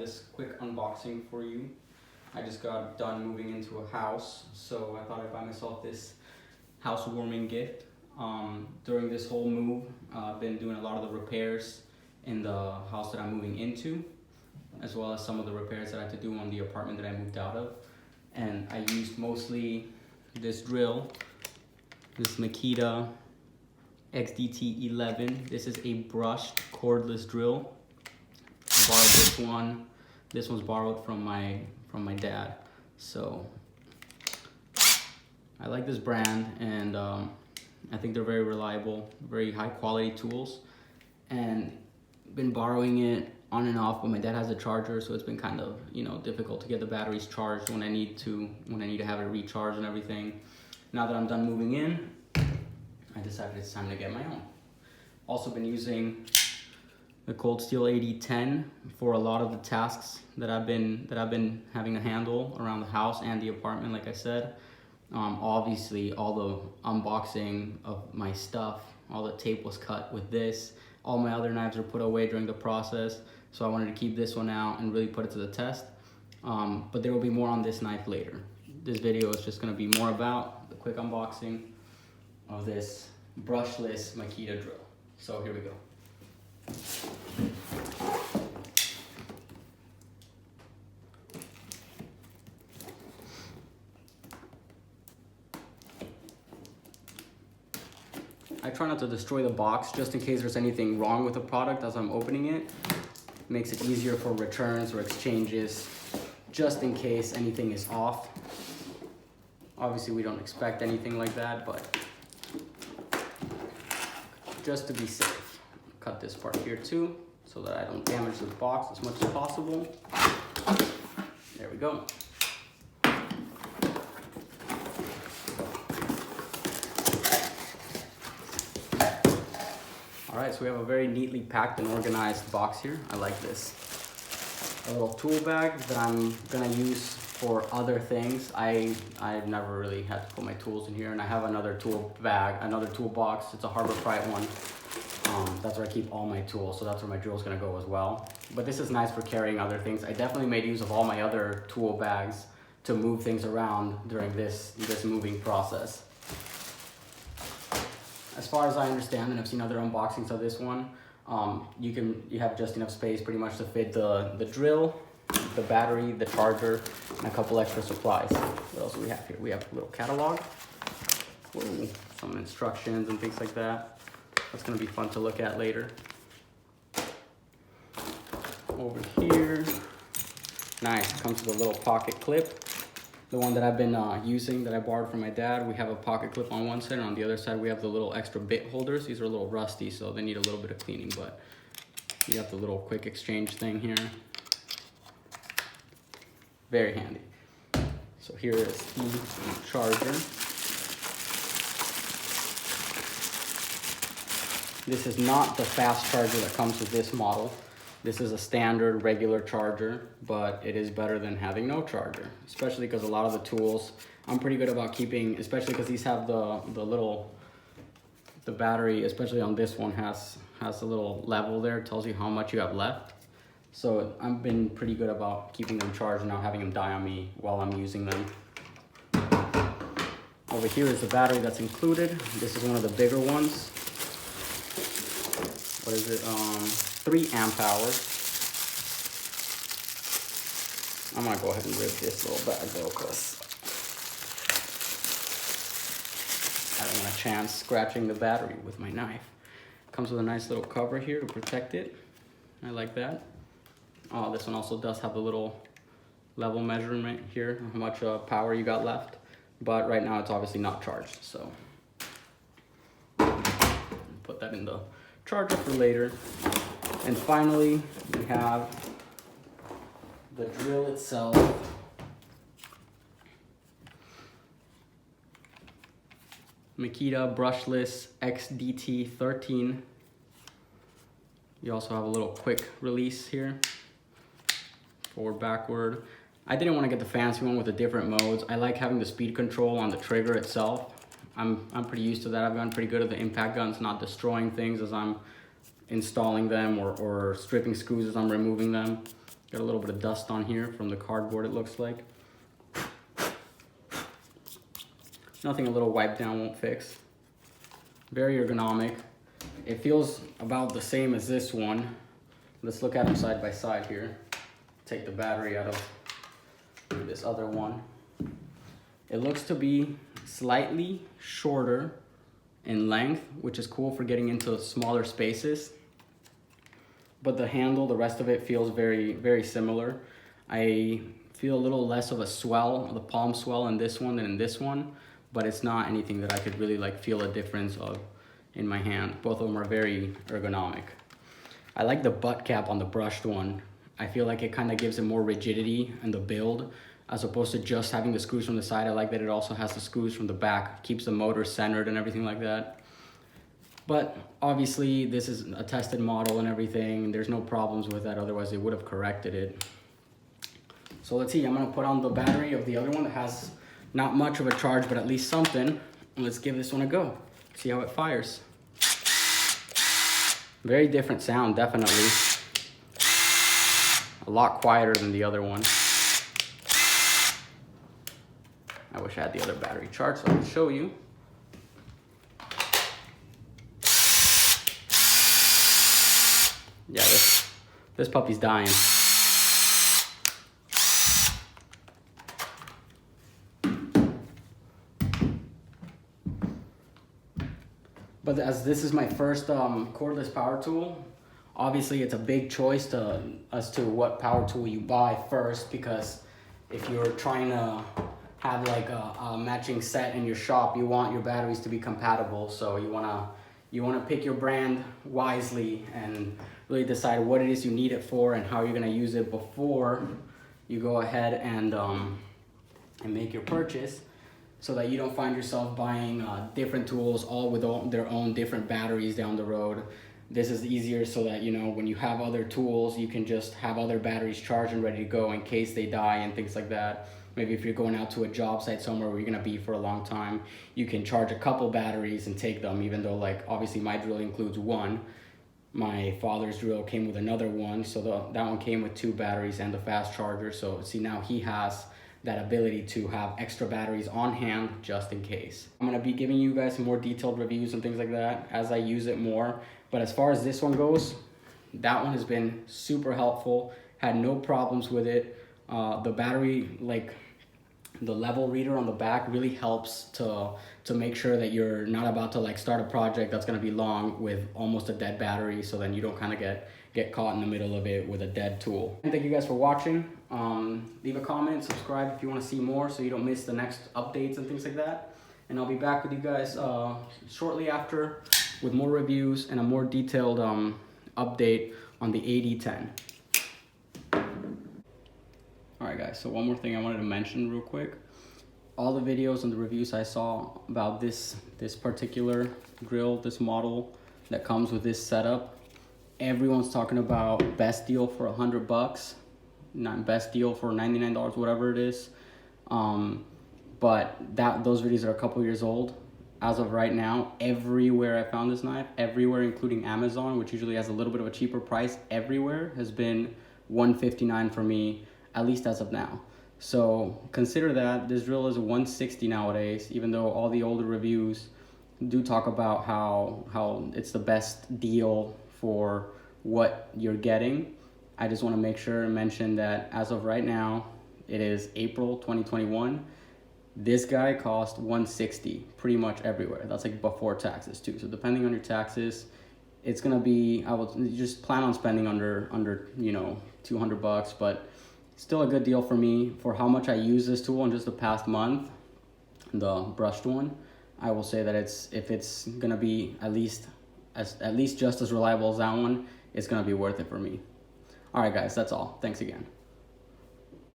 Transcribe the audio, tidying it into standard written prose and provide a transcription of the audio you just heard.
this quick unboxing for you. I just got done moving into a house, so I thought I'd buy myself this housewarming gift. During this whole move, I've been doing a lot of the repairs in the house that I'm moving into, as well as some of the repairs that I had to do on the apartment that I moved out of. And I used mostly this drill, this Makita XDT13. This is a brushed cordless drill. I borrowed this one. This one's borrowed from my dad. So I like this brand, and I think they're very reliable, very high quality tools. And been borrowing it on and off, but my dad has a charger, so it's been kind of, difficult to get the batteries charged when I need to have it recharged and everything. Now that I'm done moving in, I decided it's time to get my own. Also been using the Cold Steel 8010 for a lot of the tasks that I've been having to handle around the house and the apartment, like I said. Obviously, all the unboxing of my stuff, all the tape was cut with this. All my other knives are put away during the process, so I wanted to keep this one out and really put it to the test. But there will be more on this knife later. This video is just going to be more about the quick unboxing of this brushless Makita drill. So here we go. I try not to destroy the box just in case there's anything wrong with the product as I'm opening it. Makes it easier for returns or exchanges, just in case anything is off. Obviously, we don't expect anything like that, but just to be safe. Cut this part here too, so that I don't damage the box as much as possible. There we go. All right, so we have a very neatly packed and organized box here. I like this. A little tool bag that I'm gonna use for other things. I've never really had to put my tools in here, and I have another tool bag, another tool box. It's a Harbor Freight one. That's where I keep all my tools, so that's where my drill's gonna go as well. But this is nice for carrying other things. I definitely made use of all my other tool bags to move things around during this moving process. As far as I understand, and I've seen other unboxings of this one, you have just enough space pretty much to fit the drill, the battery, the charger, and a couple extra supplies. What else do we have here? We have a little catalog. Whoa, some instructions and things like that. That's gonna be fun to look at later. Over here, nice, comes with a little pocket clip. The one that I've been using, that I borrowed from my dad, we have a pocket clip on one side, and on the other side we have the little extra bit holders. These are a little rusty, so they need a little bit of cleaning, but you got the little quick exchange thing here. Very handy. So here is the charger. This is not the fast charger that comes with this model. This is a standard regular charger, but it is better than having no charger, especially because a lot of the tools I'm pretty good about keeping, especially because these have the battery, especially on this one, has a little level there. It tells you how much you have left. So I've been pretty good about keeping them charged and not having them die on me while I'm using them. Over here is the battery that's included. This is one of the bigger ones. What is it? 3 amp hours. I'm gonna go ahead and rip this little bag though, because I don't want a chance scratching the battery with my knife. Comes with a nice little cover here to protect it. I like that. This one also does have a little level measurement here, how much power you got left. But right now it's obviously not charged, so put that in the charger for later. And finally, we have the drill itself. Makita Brushless XDT13. You also have a little quick release here, forward, backward. I didn't want to get the fancy one with the different modes. I like having the speed control on the trigger itself. I'm pretty used to that. I've gotten pretty good at the impact guns not destroying things as I'm installing them, or stripping screws as I'm removing them. Got a little bit of dust on here from the cardboard, it looks like. Nothing a little wipe down won't fix. Very ergonomic. It feels about the same as this one. Let's look at them side by side here. Take the battery out of this other one. It looks to be slightly shorter in length, which is cool for getting into smaller spaces. But the handle, the rest of it feels very, very similar. I feel a little less of a swell, the palm swell in this one than in this one, but it's not anything that I could really like feel a difference of in my hand. Both of them are very ergonomic. I like the butt cap on the brushed one. I feel like it kind of gives it more rigidity in the build, as opposed to just having the screws from the side. I like that it also has the screws from the back, keeps the motor centered and everything like that. But obviously this is a tested model and everything. There's no problems with that, otherwise they would have corrected it. So let's see, I'm gonna put on the battery of the other one that has not much of a charge, but at least something. And let's give this one a go, see how it fires. Very different sound, definitely. A lot quieter than the other one. I wish I had the other battery charged so I could show you. Yeah, this puppy's dying. But as this is my first cordless power tool, obviously it's a big choice as to what power tool you buy first, because if you're trying to have like a matching set in your shop, you want your batteries to be compatible. So you wanna pick your brand wisely and really decide what it is you need it for and how you're gonna use it before you go ahead and make your purchase, so that you don't find yourself buying different tools all with their own different batteries down the road. This is easier so that, you know, when you have other tools, you can just have other batteries charged and ready to go in case they die and things like that. Maybe if you're going out to a job site somewhere where you're gonna be for a long time, you can charge a couple batteries and take them, even though like obviously my drill includes one. My father's drill came with another one, so that one came with 2 batteries and the fast charger. So see, now he has that ability to have extra batteries on hand just in case. I'm gonna be giving you guys some more detailed reviews and things like that as I use it more. But as far as this one goes, that one has been super helpful. Had no problems with it. The battery, like the level reader on the back, really helps to make sure that you're not about to like start a project that's gonna be long with almost a dead battery, so then you don't kind of get caught in the middle of it with a dead tool. And thank you guys for watching. Leave a comment, subscribe if you want to see more so you don't miss the next updates and things like that. And I'll be back with you guys shortly after with more reviews and a more detailed update on the AD10. Alright guys, so one more thing I wanted to mention real quick. All the videos and the reviews I saw about this particular drill, this model that comes with this setup, everyone's talking about best deal for $100, not best deal for $99, whatever it is. But those videos are a couple years old. As of right now, everywhere I found this knife, everywhere including Amazon, which usually has a little bit of a cheaper price, everywhere has been $159 for me, at least as of now. So consider that this drill is $160 nowadays, even though all the older reviews do talk about how it's the best deal for what you're getting. I just want to make sure and mention that as of right now, it is April 2021. This guy cost $160 pretty much everywhere. That's like before taxes too. So depending on your taxes, it's gonna be, I will just plan on spending under you know, $200, but still a good deal for me for how much I use this tool in just the past month. The brushed one, I will say that if it's gonna be at least just as reliable as that one, it's gonna be worth it for me. All right guys, that's all. Thanks again.